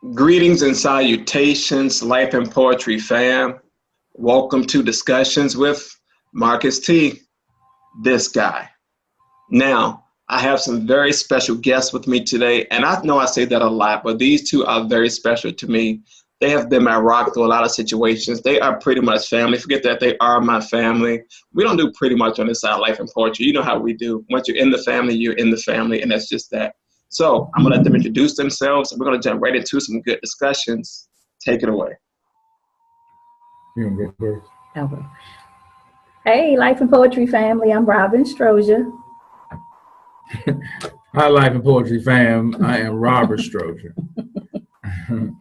Greetings and salutations, Life and Poetry fam. Welcome to Discussions with Marcus T, this guy. Now, I have some very special guests with me today, and I know I say that a lot, but these two are very special to me. They have been my rock through a lot of situations. They are pretty much family. Forget that, they are my family. We don't do pretty much on this side of Life and Poetry. You know how we do. Once you're in the family, you're in the family, and that's just that. So I'm gonna let them introduce themselves, and we're gonna jump right into some good discussions. Take it away. You can go first. Okay. Hey, Life and Poetry family, I'm Robin Strozier. Hi, Life and Poetry fam. I am Robert Strozier. And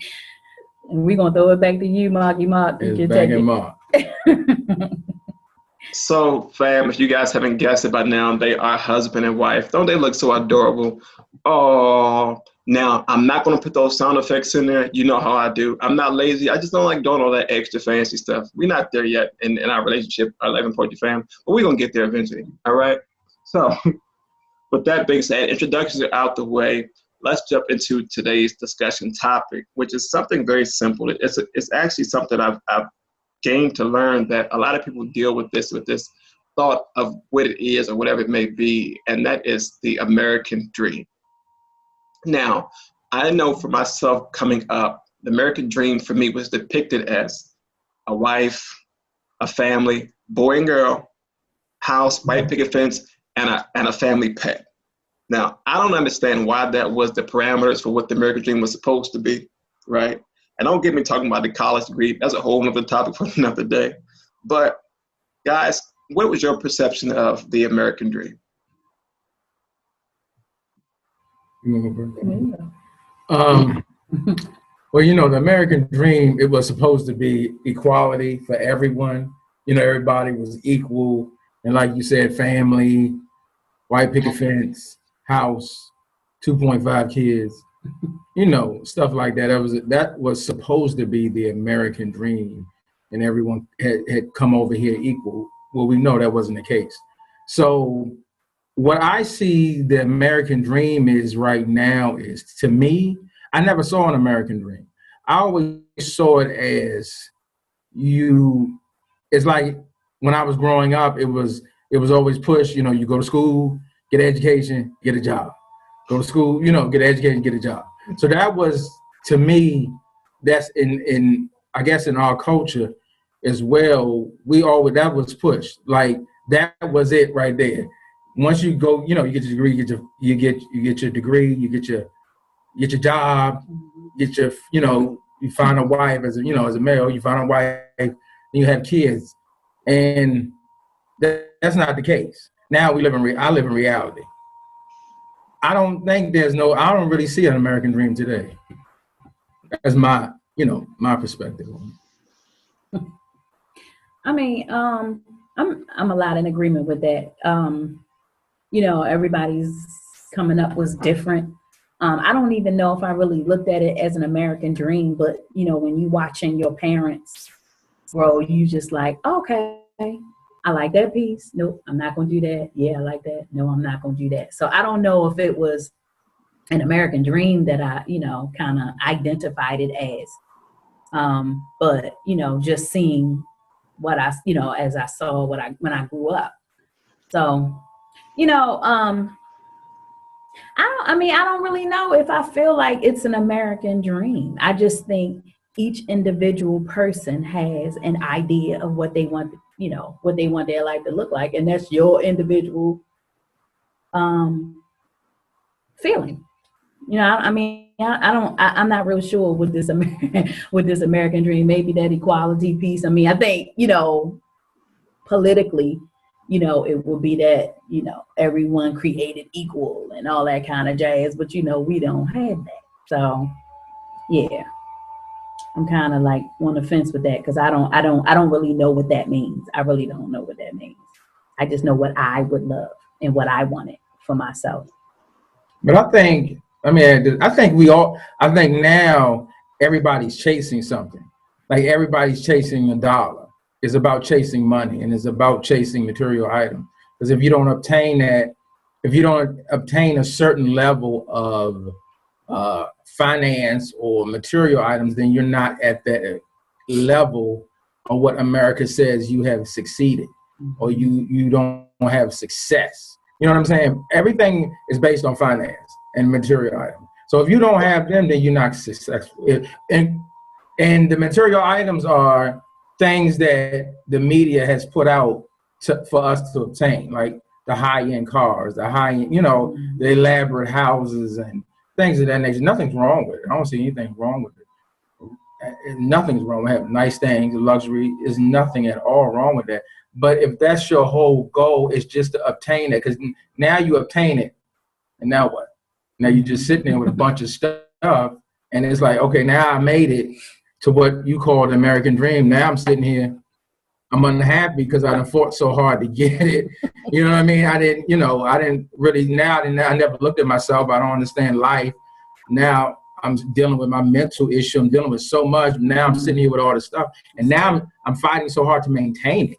we're going to throw it back to you, Marky Mark. It's back in Mark. So, fam, if you guys haven't guessed it by now, they are husband and wife. Don't they look so adorable? Oh, now I'm not going to put those sound effects in there. You know how I do. I'm not lazy. I just don't like doing all that extra fancy stuff. We're not there yet in our relationship, our Life and Poetry fam, but we're going to get there eventually. All right? So, with that being said, introductions are out the way. Let's jump into today's discussion topic, which is something very simple. It's actually something I've gained to learn, that a lot of people deal with this thought of what it is or whatever it may be, and that is the American dream. Now, I know for myself coming up, the American dream for me was depicted as a wife, a family, boy and girl, house, white picket fence, and a family pet. Now, I don't understand why that was the parameters for what the American dream was supposed to be, right? And don't get me talking about the college degree. That's a whole other topic for another day. But guys, what was your perception of the American dream? Well, the American dream, it was supposed to be equality for everyone. Everybody was equal. And like you said, family, white picket fence, house, 2.5 kids, stuff like that. That was supposed to be the American dream, and everyone had come over here equal. Well, we know that wasn't the case. So what I see the American dream is right now is, to me, I never saw an American dream. I always saw it as it's like when I was growing up, it was always push, you go to school, get an education, get a job. Go to school, get an education, get a job. So that was, to me, that's in I guess in our culture as well, that was pushed. Like that was it right there. Once you go, you get your degree, you get your degree, you get your job, get your, you find a wife as a male, you find a wife, and you have kids. And that's not the case. Now I live in reality. I don't really see an American dream today. That's my perspective on it. I mean, I'm a lot in agreement with that. Everybody's coming up was different. I don't even know if I really looked at it as an American dream, but when you watching your parents grow, you just like, okay, I like that piece. Nope, I'm not going to do that. Yeah, I like that. No, I'm not going to do that. So I don't know if it was an American dream that I, kind of identified it as. But, just seeing what as I saw when I grew up. So, I don't really know if I feel like it's an American dream. I just think each individual person has an idea of what they want, what they want their life to look like. And that's your individual feeling. I'm not real sure with this with this American dream, maybe that equality piece. I think, politically, it will be that, everyone created equal and all that kind of jazz, but we don't have that. So yeah, I'm kind of like on the fence with that, because I don't really know what that means. I really don't know what that means. I just know what I would love and what I wanted for myself. But I think now everybody's chasing something. Like everybody's chasing a dollar. It's about chasing money, and it's about chasing material items. Because if you don't obtain a certain level of finance or material items, then you're not at that level of what America says you have succeeded, or you don't have success. You know what I'm saying? Everything is based on finance and material items. So if you don't have them, then you're not successful. And the material items are things that the media has put out for us to obtain, like the high-end cars, the high-end, the elaborate houses and things of that nature. Nothing's wrong with it. I don't see anything wrong with it. Nothing's wrong with having nice things. Luxury is nothing at all wrong with that. But if that's your whole goal, is just to obtain it, because now you obtain it, and now what? Now you're just sitting there with a bunch of stuff, and it's like, okay, now I made it to what you call the American dream. Now I'm sitting here, I'm unhappy because I done fought so hard to get it. You know what I mean? I never looked at myself. I don't understand life. Now I'm dealing with my mental issue. I'm dealing with so much. Now I'm sitting here with all this stuff. And now I'm fighting so hard to maintain it.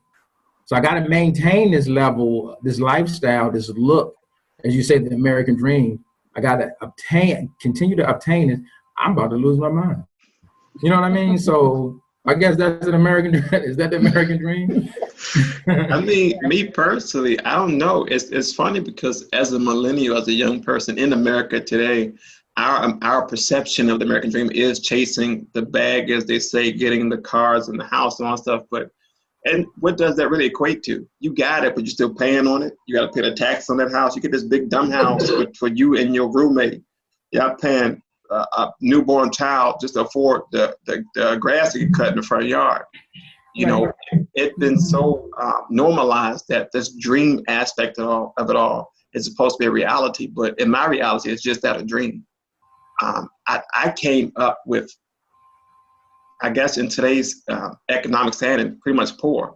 So I got to maintain this level, this lifestyle, this look, as you say, the American dream. I got to continue to obtain it. I'm about to lose my mind. You know what I mean? So I guess that's an American dream. Is that the American dream? I mean, me personally, I don't know. It's funny because as a millennial, as a young person in America today, our perception of the American dream is chasing the bag, as they say, getting the cars and the house and all that stuff. And what does that really equate to? You got it, but you're still paying on it. You got to pay the tax on that house. You get this big dumb house for you and your roommate. You're paying a newborn child just to afford the grass to get cut in the front yard. It's been so normalized that this dream aspect of it all is supposed to be a reality. But in my reality, it's just that, a dream. I came up with, I guess in today's economic standing, pretty much poor.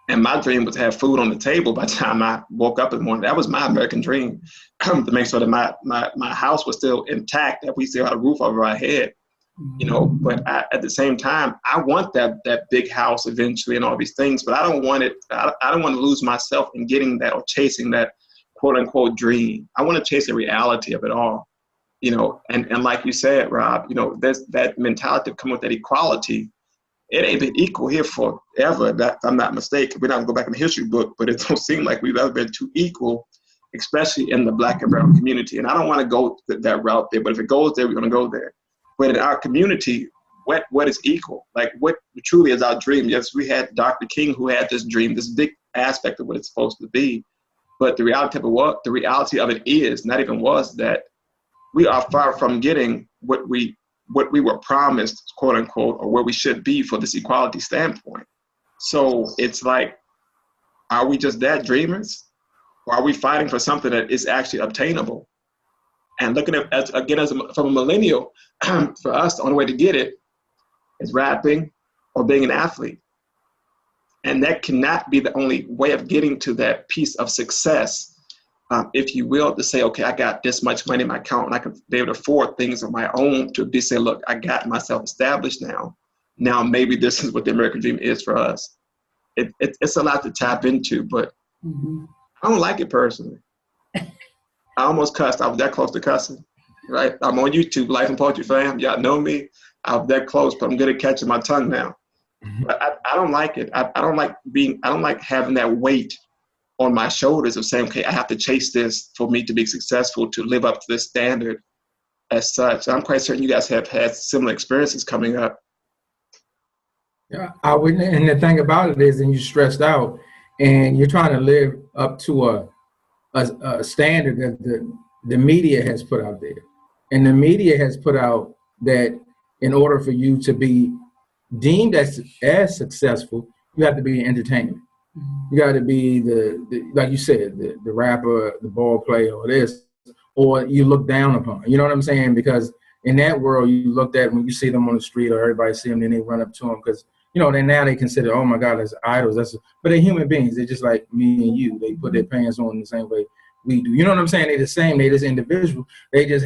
And my dream was to have food on the table by the time I woke up in the morning. That was my American dream, to make sure that my house was still intact, that we still had a roof over our head. But at the same time, I want that big house eventually and all these things, but I don't want it. I don't want to lose myself in getting that or chasing that quote unquote dream. I want to chase the reality of it all. And like you said, Rob, there's that mentality of coming with that equality. It ain't been equal here forever. That, if I'm not mistaken. We're not gonna go back in the history book, but it don't seem like we've ever been too equal, especially in the Black and brown community. And I don't want to go that route there, but if it goes there, we're gonna go there. But in our community, what is equal? Like, what truly is our dream? Yes, we had Dr. King, who had this dream, this big aspect of what it's supposed to be. But the reality of it is, not even was, that we are far from getting what we were promised, quote unquote, or where we should be for this equality standpoint. So it's like, are we just that dreamers? Or are we fighting for something that is actually obtainable? And looking at, from a millennial, for us, the only way to get it is rapping or being an athlete. And that cannot be the only way of getting to that piece of success. If you will, to say, okay, I got this much money in my account and I can be able to afford things of my own, to be say, look, I got myself established now. Now maybe this is what the American dream is for us. It's a lot to tap into, but I don't like it personally. I almost cussed. I was that close to cussing, right? I'm on YouTube, Life and Poetry Fam. Y'all know me. I was that close, but I'm good at catching my tongue now. But I don't like it. I don't like having that weight on my shoulders of saying, okay, I have to chase this for me to be successful, to live up to this standard as such. I'm quite certain you guys have had similar experiences coming up. Yeah, I wouldn't. And the thing about it is, and you're stressed out, and you're trying to live up to a standard that the media has put out there. And the media has put out that in order for you to be deemed as successful, you have to be an entertainer. You got to be the like you said, the rapper, the ball player, or this, or you look down upon. You know what I'm saying? Because in that world, you looked at when you see them on the street, or everybody see them, then they run up to them because then now they consider, oh my God, that's idols. But they're human beings. They're just like me and you. They put their pants on the same way we do. You know what I'm saying? They're the same. They're just individual. They just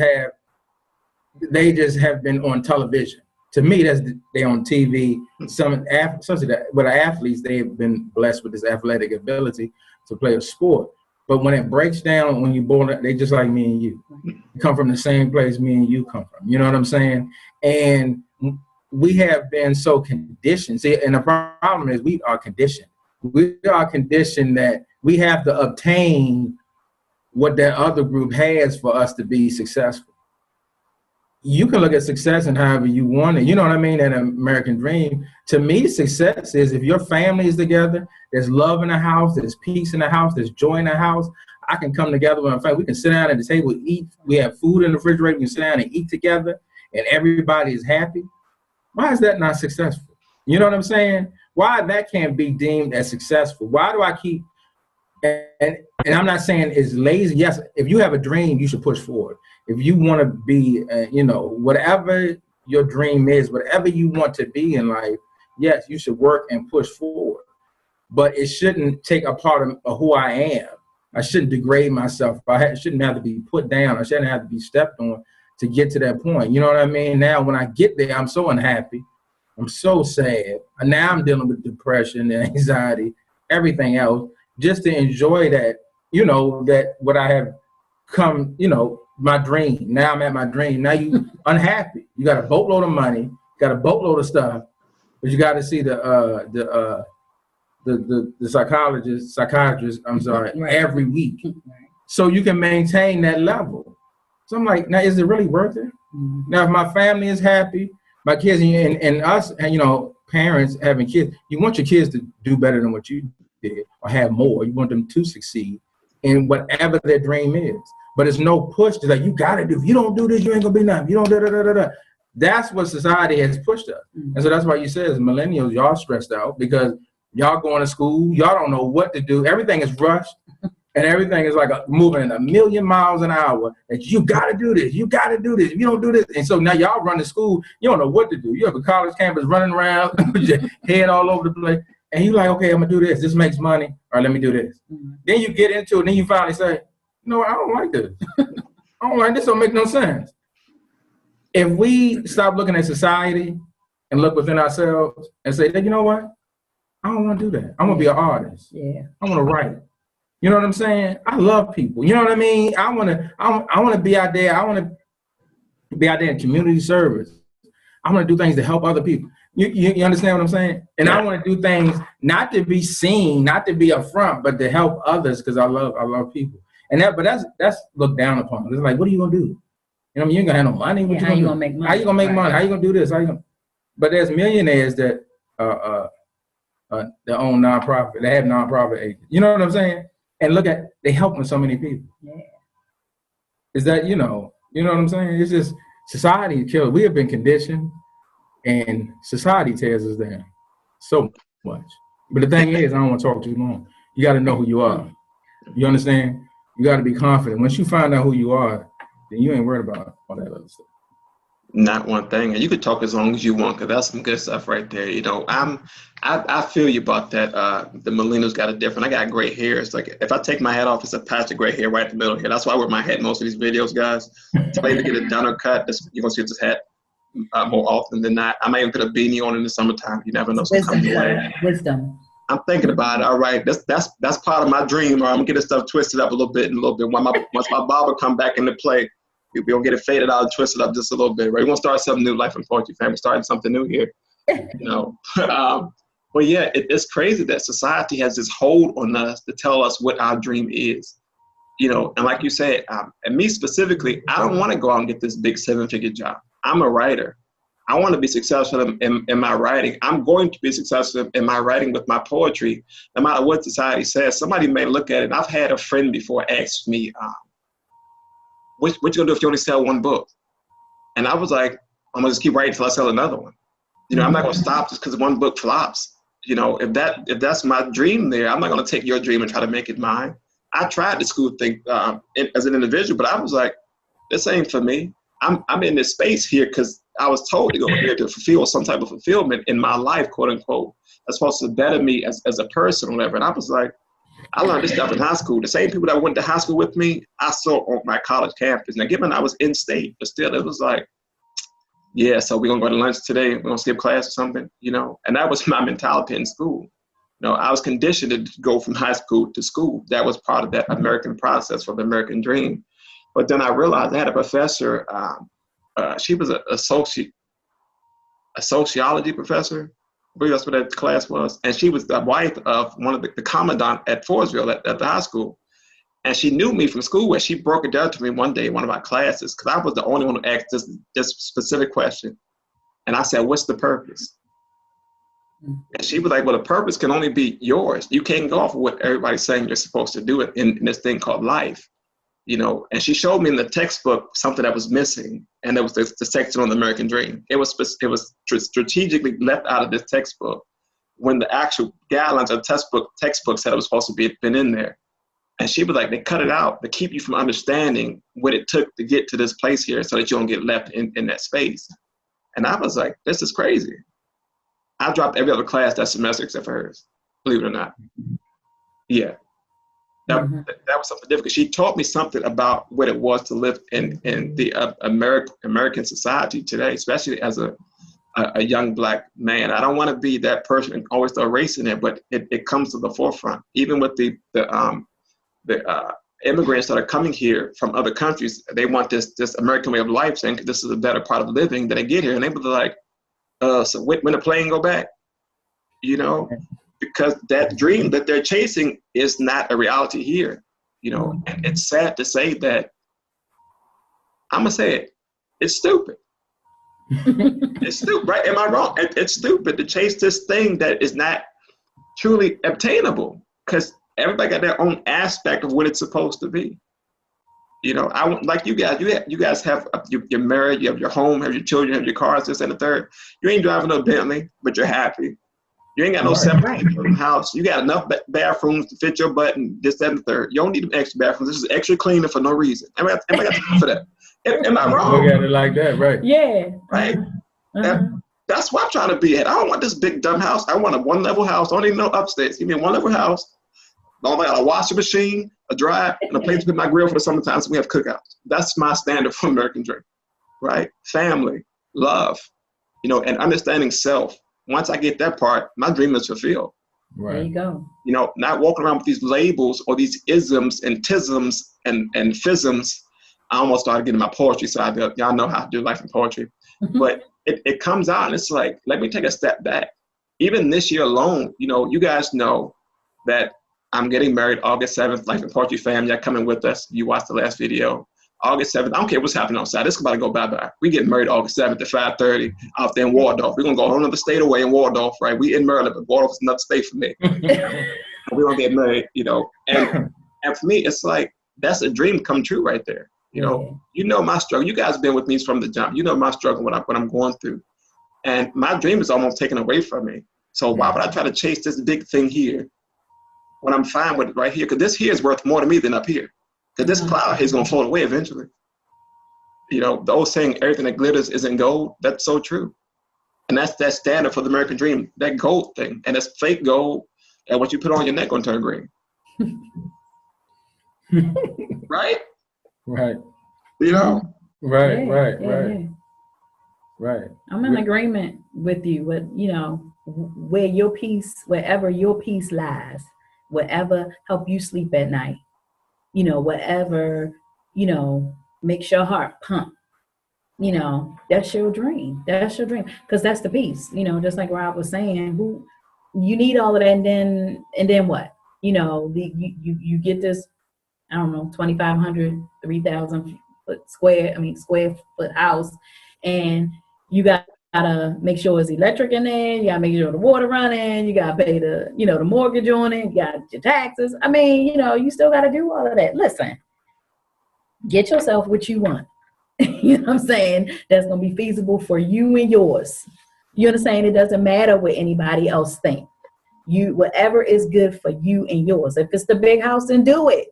have been on television. To me, they on TV. But athletes, they have been blessed with this athletic ability to play a sport. But when it breaks down, when you born, they just like me and you. You come from the same place me and you come from. You know what I'm saying? And we have been so conditioned. See, and the problem is we are conditioned. We are conditioned that we have to obtain what that other group has for us to be successful. You can look at success and however you want it. You know what I mean? That American dream. To me, success is if your family is together, there's love in the house, there's peace in the house, there's joy in the house. I can come together with my family. We can sit down at the table, eat. We have food in the refrigerator. We can sit down and eat together, and everybody is happy. Why is that not successful? You know what I'm saying? Why that can't be deemed as successful? Why do I keep, and I'm not saying it's lazy. Yes, if you have a dream, you should push forward. If you want to be, whatever your dream is, whatever you want to be in life, yes, you should work and push forward. But it shouldn't take a part of who I am. I shouldn't degrade myself. I shouldn't have to be put down. I shouldn't have to be stepped on to get to that point. You know what I mean? Now, when I get there, I'm so unhappy. I'm so sad. And now I'm dealing with depression and anxiety, everything else, just to enjoy that, that what I have come, my dream. Now I'm at my dream. Now you unhappy. You got a boatload of money, got a boatload of stuff, but you got to see the psychiatrist, every week. So you can maintain that level. So I'm like, now is it really worth it? Mm-hmm. Now, if my family is happy, my kids and us, and parents having kids, you want your kids to do better than what you did or have more. You want them to succeed in whatever their dream is. But it's no push to like, you got to do. If you don't do this, you ain't going to be nothing. You don't da-da-da-da-da. That's what society has pushed us. Mm-hmm. And so that's why you say as millennials, y'all stressed out because y'all going to school. Y'all don't know what to do. Everything is rushed. And everything is like moving a million miles an hour. That you got to do this. You got to do this. If you don't do this. And so now y'all run to school. You don't know what to do. You have a college campus running around with your head all over the place. And you like, okay, I'm going to do this. This makes money. All right, let me do this. Mm-hmm. Then you get into it. And then you finally say, I don't like this. I don't like this. Don't make no sense. If we stop looking at society and look within ourselves and say, you know what? I don't want to do that. I'm going to be an artist. Yeah. I want to write. You know what I'm saying? I love people. You know what I mean? I want to be out there. I want to be out there in community service. I want to do things to help other people. You understand what I'm saying? And I want to do things not to be seen, not to be up front, but to help others because I love people. And that's looked down upon. It's like, what are you gonna do? You ain't gonna have no money. What how you gonna make money? How you gonna make money? How you gonna do this? But there's millionaires that own nonprofit. They have nonprofit agents. You know what I'm saying? And look at they helping so many people. Yeah. Is that you know what I'm saying? It's just society kills. We have been conditioned, and society tears us down so much. But the thing is, I don't want to talk too long. You got to know who you are. You understand? You got to be confident. Once you find out who you are, then you ain't worried about all that other stuff. Not one thing, and you could talk as long as you want because that's some good stuff right there. I feel you about that. The millennials got it different. I got gray hair. It's like if I take my hat off, it's a patch of gray hair right in the middle here. That's why I wear my hat in most of these videos, guys. Tell you to get it done or cut. You're gonna see this hat more often than not. I might even put a beanie on in the summertime. You never know. Wisdom. I'm thinking about it. All right, that's part of my dream. Or I'm gonna get this stuff twisted up a little bit. Once my barber come back into play, we're gonna get it faded out and twisted up just a little bit. Right, we're gonna start something new. Life in Poetry family, starting something new here. But yeah, it's crazy that society has this hold on us to tell us what our dream is. And like you said, and me specifically, I don't want to go out and get this big 7-figure job. I'm a writer. I want to be successful in my writing. I'm going to be successful in my writing with my poetry, no matter what society says. Somebody may look at it. I've had a friend before ask me, what you gonna do if you only sell one book? And I was like, I'm gonna just keep writing until I sell another one. I'm not gonna stop just because one book flops. If that's my dream there, I'm not gonna take your dream and try to make it mine. I tried the school thing as an individual, but I was like, this ain't for me. I'm in this space here because I was told to go here to fulfill some type of fulfillment in my life, quote unquote. That's supposed to better me as a person or whatever. And I was like, I learned this stuff in high school. The same people that went to high school with me, I saw on my college campus. Now, given I was in state, but still, it was like, yeah, so we're going to go to lunch today. We're going to skip class or something, And that was my mentality in school. No, I was conditioned to go from high school to school. That was part of that American process for the American dream. But then I realized I had a professor. She was a sociology professor. I believe that's what that class was. And she was the wife of one of the commandant at Forestville at the high school. And she knew me from school, and she broke it down to me one day in one of my classes, because I was the only one who asked this specific question. And I said, what's the purpose? And she was like, well, the purpose can only be yours. You can't go off of what everybody's saying you're supposed to do in this thing called life. And she showed me in the textbook something that was missing, and there was the section on the American dream. It was strategically left out of this textbook when the actual guidelines of textbook said it was supposed to been in there. And she was like, they cut it out to keep you from understanding what it took to get to this place here so that you don't get left in that space. And I was like, this is crazy. I dropped every other class that semester except for hers, believe it or not. Yeah. That was something different. She taught me something about what it was to live in the American society today, especially as a young Black man. I don't want to be that person and always start erasing it, but it comes to the forefront. Even with the immigrants that are coming here from other countries, they want this American way of life, saying this is a better part of living. That they get here and they were like, so when the plane go back, because that dream that they're chasing is not a reality here, and it's sad to say that. I'm gonna say it. It's stupid. It's stupid, right? Am I wrong? It's stupid to chase this thing that is not truly obtainable, because everybody got their own aspect of what it's supposed to be. I want, like you guys. You guys have you're married. You have your home. Have your children. Have your cars. This and the third. You ain't driving no Bentley, but you're happy. You ain't got no separate house. You got enough bathrooms to fit your butt and this, that, and the third. You don't need extra bathrooms. This is extra cleaner for no reason. Am I got time for that? Am I wrong? Look at it like that, right? Yeah. Right. That's what I'm trying to be at. I don't want this big dumb house. I want a one-level house. I don't even know upstairs. Give me a one-level house. I got a washing machine, a dryer, and a place to put my grill for the summertime, so we have cookouts. That's my standard for American dream, right? Family, love, and understanding self. Once I get that part, my dream is fulfilled. Right. There you go. Not walking around with these labels or these isms and tisms and fisms. I almost started getting my poetry side. Y'all know how to do life in poetry. But it comes out and it's like, let me take a step back. Even this year alone, you guys know that I'm getting married August 7th, Life in Poetry fam. Y'all coming with us. You watched the last video. August 7th. I don't care what's happening outside. This is about to go bye-bye. We getting married August 7th at 5:30 out there in Waldorf. We're going to go a whole other state away in Waldorf, right? We in Maryland, but Waldorf is another state for me. We're going to get married, And for me, it's like, that's a dream come true right there. My struggle. You guys have been with me from the jump. You know my struggle, what I'm going through. And my dream is almost taken away from me. So why would I try to chase this big thing here when I'm fine with it right here? Because this here is worth more to me than up here. Because this cloud is going to float away eventually. The old saying, everything that glitters isn't gold, that's so true. And that's that standard for the American dream, that gold thing. And it's fake gold, and what you put on your neck going to turn green. Right? Right. Right. I'm in agreement with you with, wherever your peace lies, whatever help you sleep at night. Whatever, makes your heart pump, that's your dream. That's your dream. Because that's the peace, just like Rob was saying, you need all of that. And then what? You get this, I don't know, 2,500, 3,000 square foot house. And you gotta make sure it's electric in there. You gotta make sure the water running. You gotta pay the mortgage on it. You got your taxes. You still gotta do all of that. Listen, get yourself what you want. You know what I'm saying? That's gonna be feasible for you and yours. You understand? It doesn't matter what anybody else think. Whatever is good for you and yours. If it's the big house, then do it.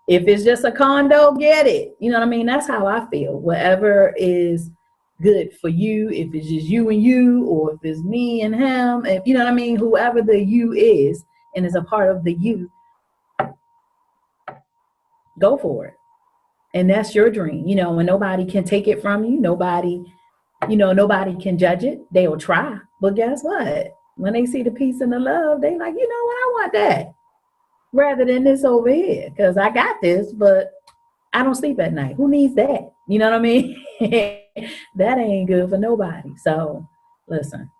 If it's just a condo, get it. You know what I mean? That's how I feel. Whatever is good for you, if it's just you and you, or if it's me and him, if you know what I mean, whoever the you is and is a part of the you, go for it. And that's your dream, and nobody can take it from you. Nobody can judge it. They'll try, but guess what? When they see the peace and the love, they like, you know what, I want that. Rather than this over here. Because I got this, but I don't sleep at night. Who needs that? You know what I mean? That ain't good for nobody. So listen,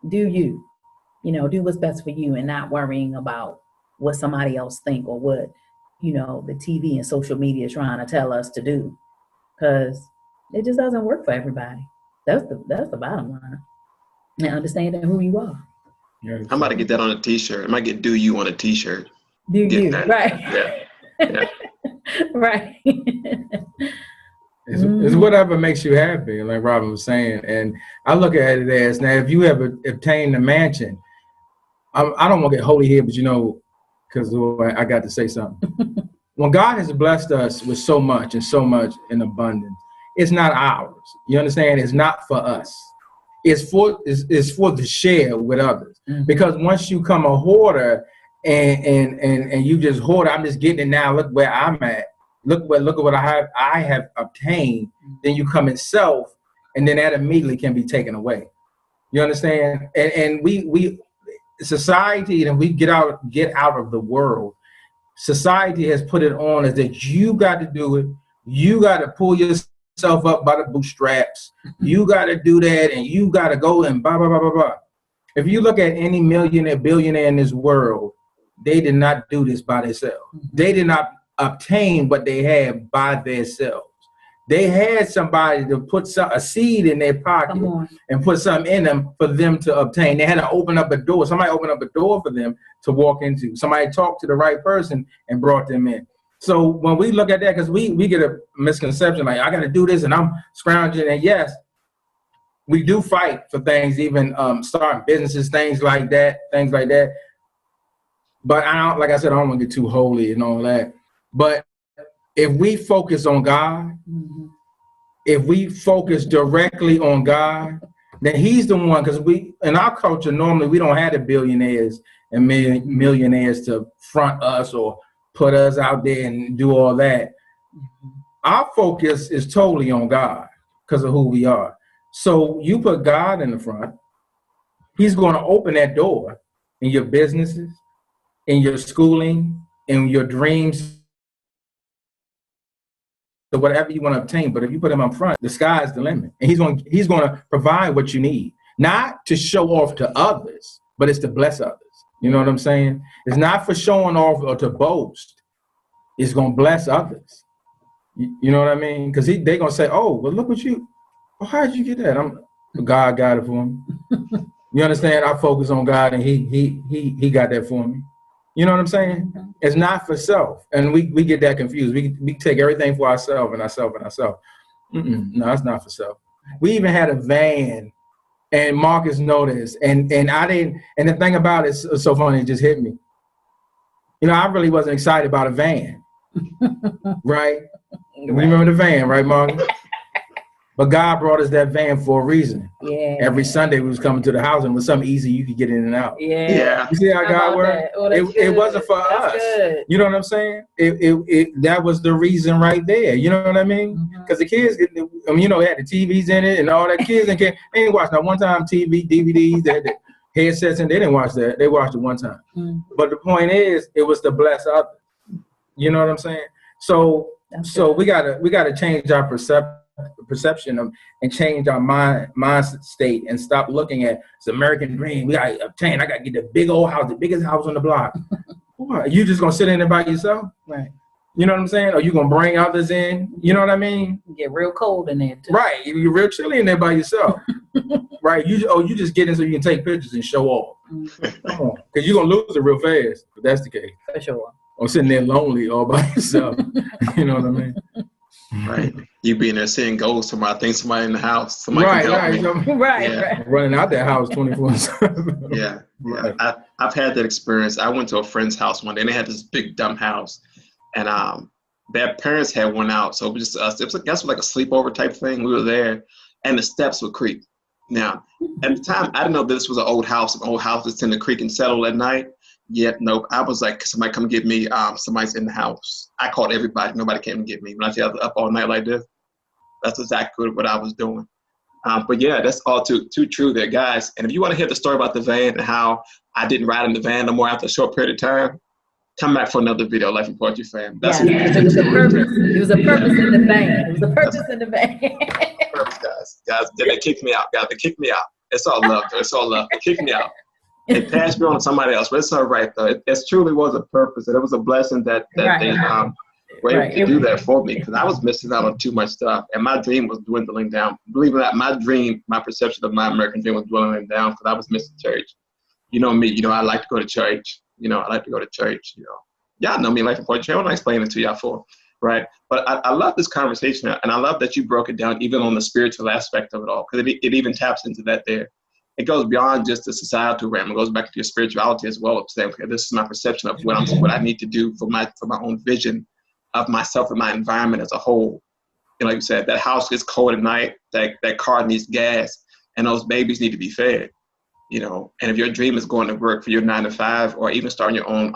do you, do what's best for you and not worrying about what somebody else think or what, the TV and social media is trying to tell us to do. Because it just doesn't work for everybody. That's the bottom line. And understanding who you are. I'm about to get that on a t-shirt. I might get "Do You" on a t-shirt. Do you, that. right. Yeah. Right. It's whatever makes you happy, like Robin was saying. And I look at it as, now, if you have obtained a mansion, I don't want to get holy here, but because I got to say something. When God has blessed us with so much in abundance, it's not ours. You understand? It's not for us. It's for the share with others. Mm-hmm. Because once you come a hoarder and you just hoard, I'm just getting it now. Look where I'm at. Look at what I have obtained. Then you come in self, and then that immediately can be taken away. You understand? And we society, and we get out of the world. Society has put it on as that you got to do it. You got to pull yourself up by the bootstraps. You got to do that, and you got to go and blah, blah, blah, blah, blah. If you look at any millionaire, billionaire in this world, they did not do this by themselves. They did not obtain what they had by themselves. They had somebody to put a seed in their pocket and put something in them for them to obtain. They had to open up a door. Somebody opened up a door for them to walk into. Somebody talked to the right person and brought them in. So when we look at that, because we get a misconception, like, I got to do this and I'm scrounging. And yes, we do fight for things, even starting businesses, things like that. But like I said, I don't want to get too holy and all that. But if we focus on God, if we focus directly on God, then He's the one, because in our culture, normally we don't have the billionaires and millionaires to front us or put us out there and do all that. Our focus is totally on God because of who we are. So you put God in the front, He's going to open that door in your businesses, in your schooling, in your dreams, to whatever you want to obtain. But if you put Him up front, the sky's the limit. And He's going to provide what you need, not to show off to others, but it's to bless others. You know what I'm saying? It's not for showing off or to boast. It's going to bless others. You know what I mean? Because they're going to say, oh, well, look what you, well, how did you get that? God got it for me. You understand? I focus on God, and he got that for me. You know what I'm saying? Mm-hmm. It's not for self. And we get that confused. We take everything for ourselves and ourselves. No, it's not for self. We even had a van, and Marcus noticed, and I didn't, and the thing about it's so funny, it just hit me. I really wasn't excited about a van. Right? We remember the van, right, Marcus? But God brought us that van for a reason. Yeah. Every Sunday we was coming to the house, and it was something easy you could get in and out. Yeah. You see how God worked? Oh, it wasn't for us. Good. You know what I'm saying? That was the reason right there. You know what I mean? Because the kids, they had the TVs in it and all that. Kids they ain't watched that one time TV, DVDs, they had the headsets, and they didn't watch that. They watched it one time. But the point is, it was to bless others. You know what I'm saying? So we gotta change our perception of, and change our mind state, and stop looking at the American dream. We gotta obtain. I gotta get the big old house, the biggest house on the block. What? You just gonna sit in there by yourself? Right. You know what I'm saying? Or you gonna bring others in? You know what I mean? Get real cold in there too. Right. You're real chilly in there by yourself. Right. You just get in so you can take pictures and show off. Come on, because you're gonna lose it real fast if that's the case. For sure. Or sitting there lonely all by yourself. You know what I mean? Right. You being there seeing ghosts, somebody think somebody in the house, somebody can help me. Right. Running out that house 24/7. Yeah. Right. I've had that experience. I went to a friend's house one day, and they had this big dumb house, and their parents had one out, so it was just us. It was like a sleepover type thing. We were there, and the steps would creak. Now, at the time, I didn't know this was an old house. Old houses tend to creak and settle at night. Yet, no, I was like, somebody come get me. Somebody's in the house. I called everybody. Nobody came to get me. When I say I was up all night like this, that's exactly what I was doing. But yeah, that's all too true there, guys. And if you want to hear the story about the van and how I didn't ride in the van no more after a short period of time, come back for another video, Life and Poetry fam. That's it was a purpose. It was a purpose in the van. It was a purpose in the van. Purpose, guys. They kicked me out, guys. They kicked me out. It's all love, though. It's all love. They kicked me out. They passed me on to somebody else, but it's all right, though. It truly was a purpose, and it was a blessing that they were able to do that for me, because I was missing out on too much stuff, and my dream was dwindling down. Believe it or not, my perception of my American dream was dwindling down because I was missing church. You know me. I like to go to church. I like to go to church. Y'all know me, Life and Poetry. I want to explain it to y'all for, right? But I love this conversation, and I love that you broke it down even on the spiritual aspect of it all, because it even taps into that there. It goes beyond just the societal realm. It goes back to your spirituality as well. Of saying, okay, this is my perception of what I need to do for my own vision of myself and my environment as a whole. Like you said, that house gets cold at night. That car needs gas, and those babies need to be fed. And if your dream is going to work for your 9 to 5, or even starting your own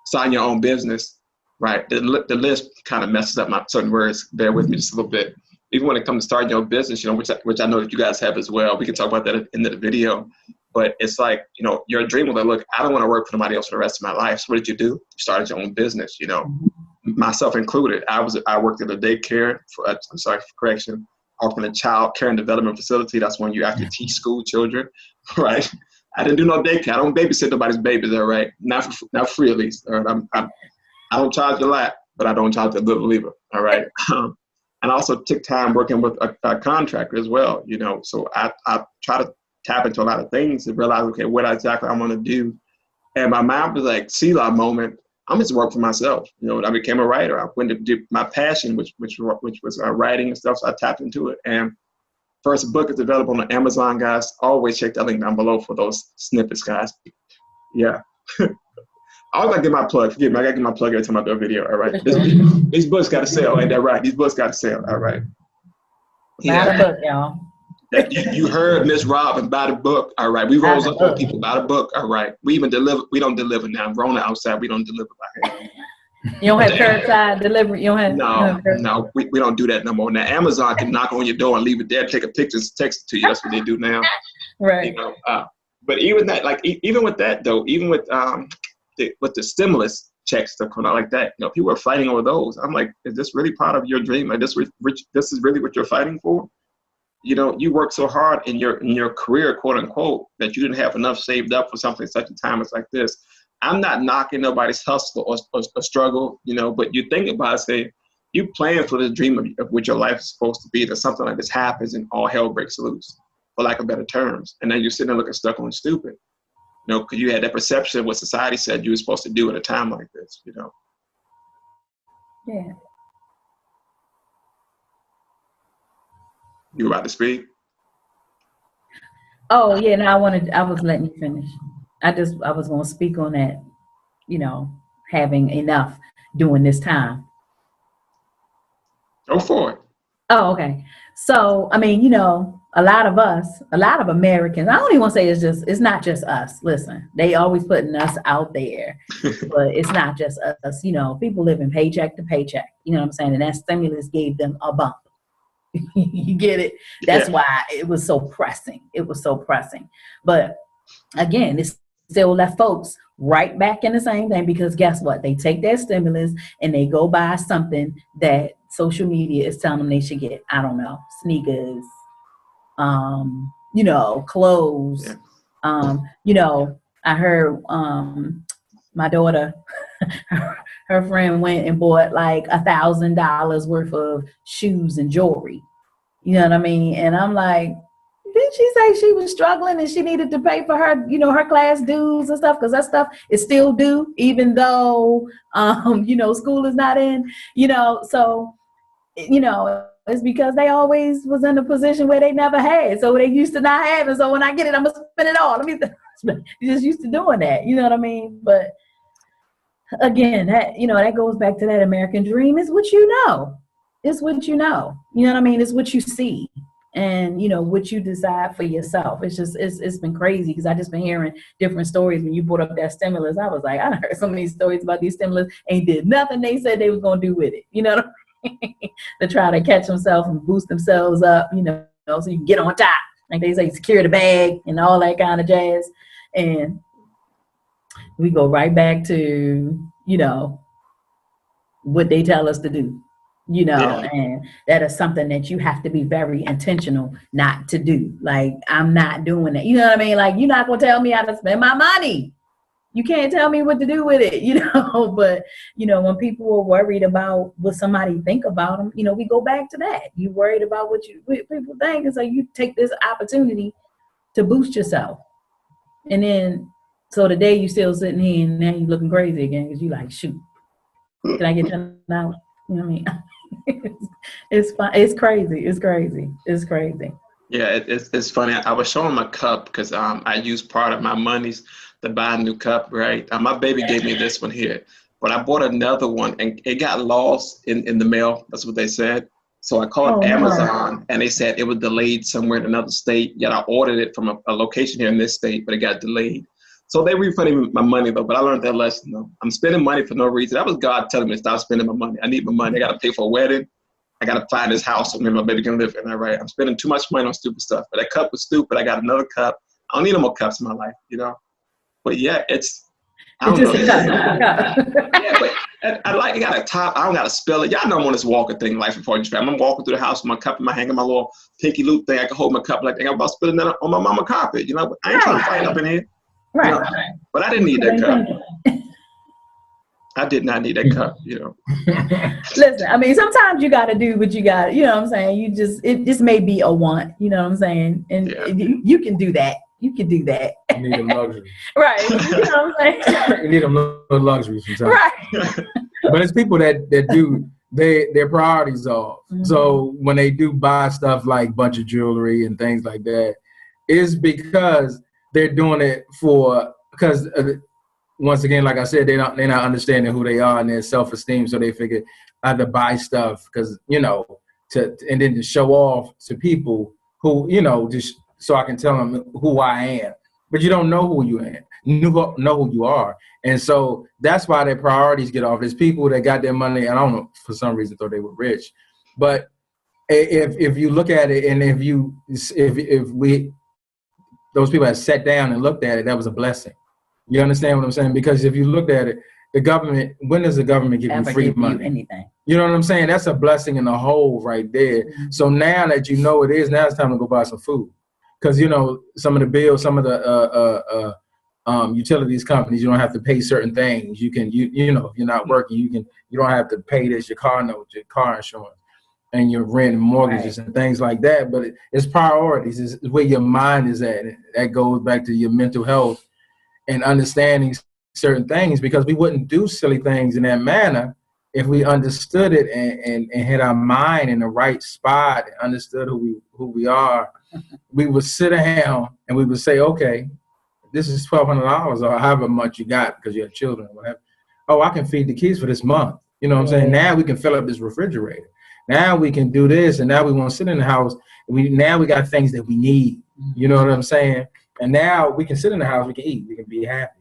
starting your own business, right? The list kind of messes up my certain words. Bear with me just a little bit. Even when it comes to starting your own business, which I know that you guys have as well. We can talk about that at the end of the video. But it's like, your dream was like, look, I don't want to work for somebody else for the rest of my life. So what did you do? You started your own business, myself included. I worked at a daycare I worked in a child care and development facility. That's when you actually teach school children, right? I didn't do no daycare. I don't babysit nobody's babies, all right? Not free, at least. All right? I don't charge a lot, but I don't charge a little either, all right? And I also took time working with a contractor as well, So I try to tap into a lot of things and realize, okay, what exactly I want to do. And my mind was like, Selah moment. I'm just work for myself. I became a writer. I went to do my passion, which was writing and stuff. So I tapped into it. And first book is available on Amazon, guys. Always check that link down below for those snippets, guys. Yeah. I always gotta get my plug. Forgive me, I gotta get my plug every time I do a video. All right. These books gotta sell, ain't that right? These books gotta sell. All right. Buy the book, y'all. You heard Miss Robin, buy the book. All right. We rose up on people, buy the book. All right. We even deliver. We don't deliver now. We're on the outside. We don't deliver by hand. You don't have curbside delivery. You don't have no. We don't do that no more. Now Amazon can knock on your door and leave it there, take a picture, text it to you. That's what they do now. Right. But even that, even with that though, even with the stimulus checks stuff coming out like that, people are fighting over those. I'm like, is this really part of your dream? Like this is really what you're fighting for? You work so hard in your career, quote unquote, that you didn't have enough saved up for something such a time as like this. I'm not knocking nobody's hustle or struggle, but you think about it, say, you plan for the dream of what your life is supposed to be, that something like this happens and all hell breaks loose, for lack of better terms. And then you're sitting there looking stuck on stupid, because you had that perception of what society said you were supposed to do at a time like this, Yeah. You were about to speak? Oh, yeah, no, I was letting you finish. I was going to speak on that, having enough during this time. Go for it. Oh, okay. So, a lot of Americans, I don't even want to say it's not just us. Listen, they always putting us out there, but it's not just us. People living paycheck to paycheck, you know what I'm saying? And that stimulus gave them a bump. You get it? That's why it was so pressing. It was so pressing. But again, it's still left folks right back in the same thing, because guess what? They take their stimulus and they go buy something that social media is telling them they should get. I don't know, sneakers, clothes. Yeah. I heard my daughter, her friend went and bought like $1,000 worth of shoes and jewelry. You know what I mean? And I'm like, didn't she say she was struggling and she needed to pay for her, her class dues and stuff? Because that stuff is still due, even though, school is not in, so, it's because they always was in a position where they never had. So they used to not have it. So when I get it, I'm going to spend it all. You're just used to doing that. You know what I mean? But again, that goes back to that American dream. Is what you know. It's what you know. You know what I mean? It's what you see. And, what you decide for yourself. It's been crazy, because I just been hearing different stories. When you brought up that stimulus, I was like, I heard so many stories about these stimulus ain't did nothing they said they was going to do with it. You know what I to try to catch themselves and boost themselves up, so you can get on top. Like they say, secure the bag and all that kind of jazz. And we go right back to, what they tell us to do, and that is something that you have to be very intentional not to do. Like, I'm not doing that. You know what I mean? Like, you're not going to tell me how to spend my money. You can't tell me what to do with it, but, when people are worried about what somebody think about them, we go back to that. You worried about what people think. And so you take this opportunity to boost yourself. And then, so today you still sitting here and now you looking crazy again because you like, shoot, can I get $10? You know what I mean? It's fun. It's crazy. It's crazy. It's crazy. Yeah, it's funny. I was showing my cup because I used part of my monies to buy a new cup, right? My baby gave me this one here, but I bought another one and it got lost in the mail. That's what they said. So I called Amazon and they said it was delayed somewhere in another state. Yet I ordered it from a location here in this state, but it got delayed. So they refunded me my money though, but I learned that lesson though. I'm spending money for no reason. That was God telling me to stop spending my money. I need my money. I got to pay for a wedding. I got to find this house so me and my baby can live in there, right? I'm spending too much money on stupid stuff. But that cup was stupid. I got another cup. I don't need no more cups in my life, But yeah, I don't know. Yeah, but I got a top. I don't got to spill it. Y'all know I'm on this walking thing, life before you fam. I'm walking through the house with my cup in my hand, my little pinky loop thing. I can hold my cup like I'm about spilling that on my mama carpet, But I ain't trying to fight up in here. Right. But I didn't need that cup. I did not need that cup, Listen, I mean, sometimes you got to do what you got. You know what I'm saying? It just may be a want. You know what I'm saying? And you can do that. You can do that. You need them luxuries. Right. You know what I'm saying? You need them little luxuries sometimes. Right. But it's people that do their priorities off. Mm-hmm. So when they do buy stuff like bunch of jewelry and things like that, it's because they're doing it because once again, like I said, they're not understanding who they are and their self-esteem. So they figure I have to buy stuff because, and then to show off to people who, just so I can tell them who I am. But you don't know who you are. You know who you are. And so that's why their priorities get off. There's people that got their money, and I don't know, for some reason thought they were rich. But if you look at it, and if those people had sat down and looked at it, that was a blessing. You understand what I'm saying? Because if you looked at it, the government, when does the government give you free money? Anything. You know what I'm saying? That's a blessing in the whole right there. Mm-hmm. So now that you know it is, now it's time to go buy some food. Because, some of the bills, some of the utilities companies, you don't have to pay certain things. You can, if you're not working, you don't have to pay this, your car note, your car insurance, and your rent and mortgages and things like that. But it's priorities. It's where your mind is at. That goes back to your mental health and understanding certain things, because we wouldn't do silly things in that manner if we understood it and had our mind in the right spot and understood who we are. We would sit down and we would say, okay, this is $1,200 or however much you got because you have children or whatever. Oh, I can feed the kids for this month. You know what I'm saying? Now we can fill up this refrigerator. Now we can do this, and now we want to sit in the house. Now we got things that we need. You know what I'm saying? And now we can sit in the house, we can eat, we can be happy.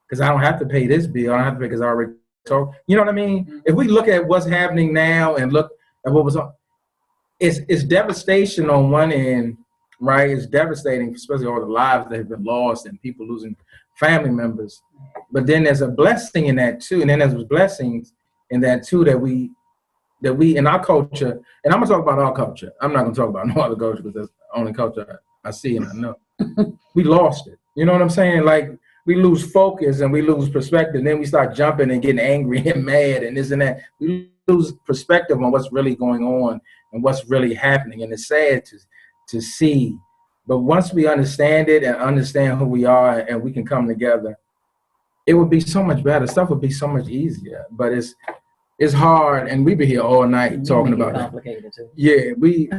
Because I don't have to pay this bill. I don't have to pay because I already talked. You know what I mean? Mm-hmm. If we look at what's happening now and look at what was on, it's devastation on one end, right? It's devastating, especially all the lives that have been lost and people losing family members. But then there's a blessing in that too. And then there's blessings in that too that we in our culture, and I'm gonna talk about our culture. I'm not gonna talk about no other culture because that's the only culture I see and I know. We lost it. You know what I'm saying? Like, we lose focus and we lose perspective. Then we start jumping and getting angry and mad and this and that. We lose perspective on what's really going on and what's really happening. And it's sad to see. But once we understand it and understand who we are and we can come together, it would be so much better. Stuff would be so much easier. But it's hard, and we'd be here all night talking about it. Too. Yeah, we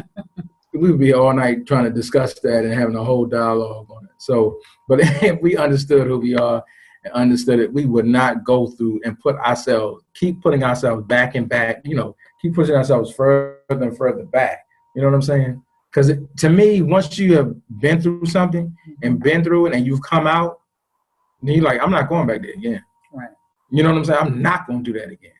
would be all night trying to discuss that and having a whole dialogue on it. So, but if we understood who we are and understood it, we would not go through and keep putting ourselves back and back, keep pushing ourselves further and further back. You know what I'm saying? Because to me, once you have been through something and been through it and you've come out, then you're like, I'm not going back there again. Right. You know what I'm saying? I'm not going to do that again.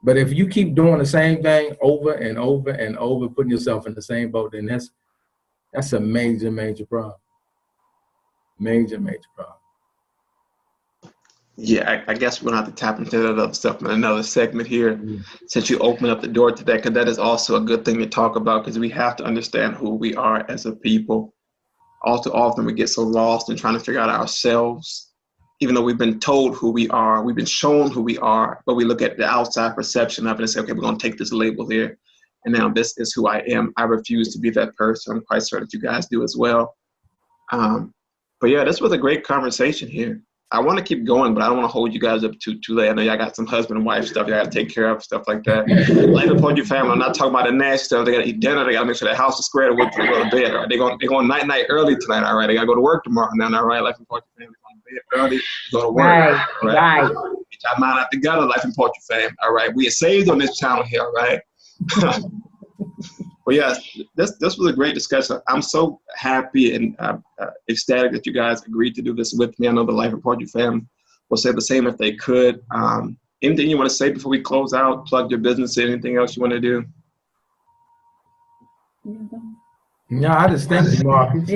But if you keep doing the same thing over and over and over, putting yourself in the same boat, then that's a major, major problem. Major, major problem. Yeah, I guess we're gonna have to tap into that other stuff in another segment here, since you open up the door to that, because that is also a good thing to talk about, because we have to understand who we are as a people. All too often we get so lost in trying to figure out ourselves, even though we've been told who we are, we've been shown who we are, but we look at the outside perception of it and say, okay, we're gonna take this label here, and now this is who I am. I refuse to be that person. I'm quite certain that you guys do as well. But yeah, this was a great conversation here. I want to keep going, but I don't want to hold you guys up too late. I know y'all got some husband and wife stuff y'all got to take care of, stuff like that. Life upon your family. I'm not talking about the nasty stuff. They got to eat dinner. They got to make sure the house is squared away before they go to bed. All right? They're going night early tonight. All right, they got to go to work tomorrow. Now, all right, life upon your family. Going to bed early, go to work. Right, all right. Get your mind out together. Life upon your family. All right, we are saved on this channel here. All right. Well, yes, this was a great discussion. I'm so happy and ecstatic that you guys agreed to do this with me. I know the Life Report You fam will say the same if they could. Anything you want to say before we close out? Plug your business, anything else you want to do? No, I just thank you, Marcus.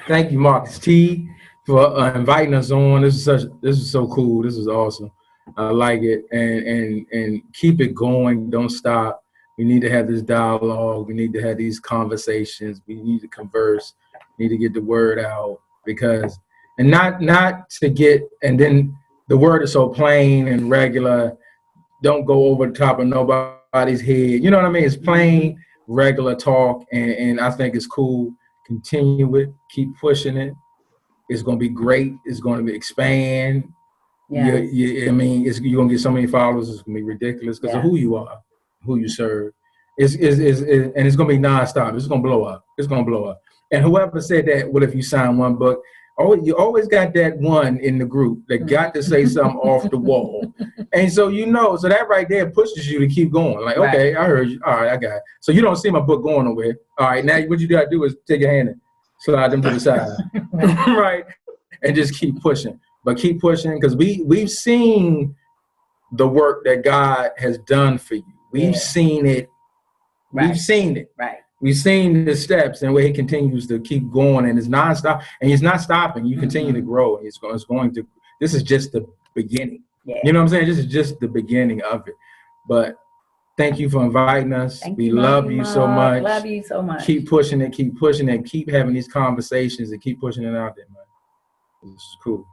Thank you, Marcus T, for inviting us on. This is so cool. This is awesome. I like it, and keep it going. Don't stop. We need to have this dialogue. We need to have these conversations. We need to converse. We need to get the word out, because, and not to get, and then the word is so plain and regular. Don't go over the top of nobody's head. You know what I mean? It's plain, regular talk, and I think it's cool. Continue it. Keep pushing it. It's going to be great. It's going to expand. Yeah. I mean, you're going to get so many followers. It's going to be ridiculous because of who you are, who you serve. And it's going to be nonstop. It's going to blow up. It's going to blow up. And whoever said that, well, if you sign one book, you always got that one in the group that got to say something off the wall. And so, so that right there pushes you to keep going. Like, okay, I heard you. All right, I got it. So you don't see my book going nowhere. All right, now what you got to do is take your hand and slide them to the side. Right? And just keep pushing. But keep pushing, because we've seen the work that God has done for you. We've seen it. Right. We've seen it. Right. We've seen the steps and where he continues to keep going, and it's nonstop, and he's not stopping. You continue to grow. It's going to. This is just the beginning. Yeah. You know what I'm saying? This is just the beginning of it. But thank you for inviting us. We love you so much. Love you so much. Keep pushing it. Keep pushing it. Keep having these conversations and keep pushing it out there, man. This is cool.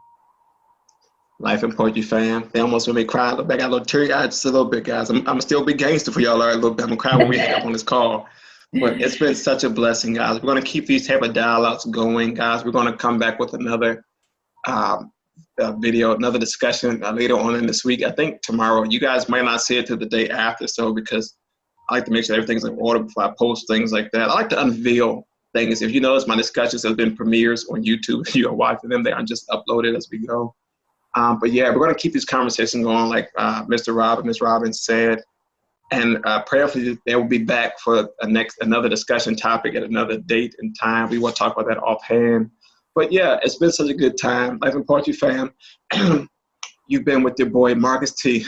Life and Poetry fam. They almost made me cry. Look back, I got a little teary-eyed just a little bit, guys. I'm still a big gangster for y'all. A little bit. I'm gonna cry when we hang up on this call. But it's been such a blessing, guys. We're gonna keep these type of dialogues going, guys. We're gonna come back with another video, another discussion later on in this week. I think tomorrow. You guys might not see it till the day after, so because I like to make sure everything's in order before I post things like that. I like to unveil things. If you notice, my discussions have been premieres on YouTube. You're watching them. They aren't just uploaded as we go. But yeah, we're going to keep this conversation going, like Ms. Robbins said, and prayerfully they will be back for another discussion topic at another date and time. We won't talk about that offhand. But yeah, it's been such a good time. Life and Poetry fam, you've been with your boy Marcus T,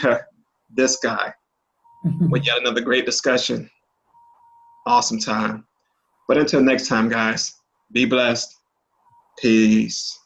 this guy, with yet another great discussion. Awesome time. But until next time, guys, be blessed. Peace.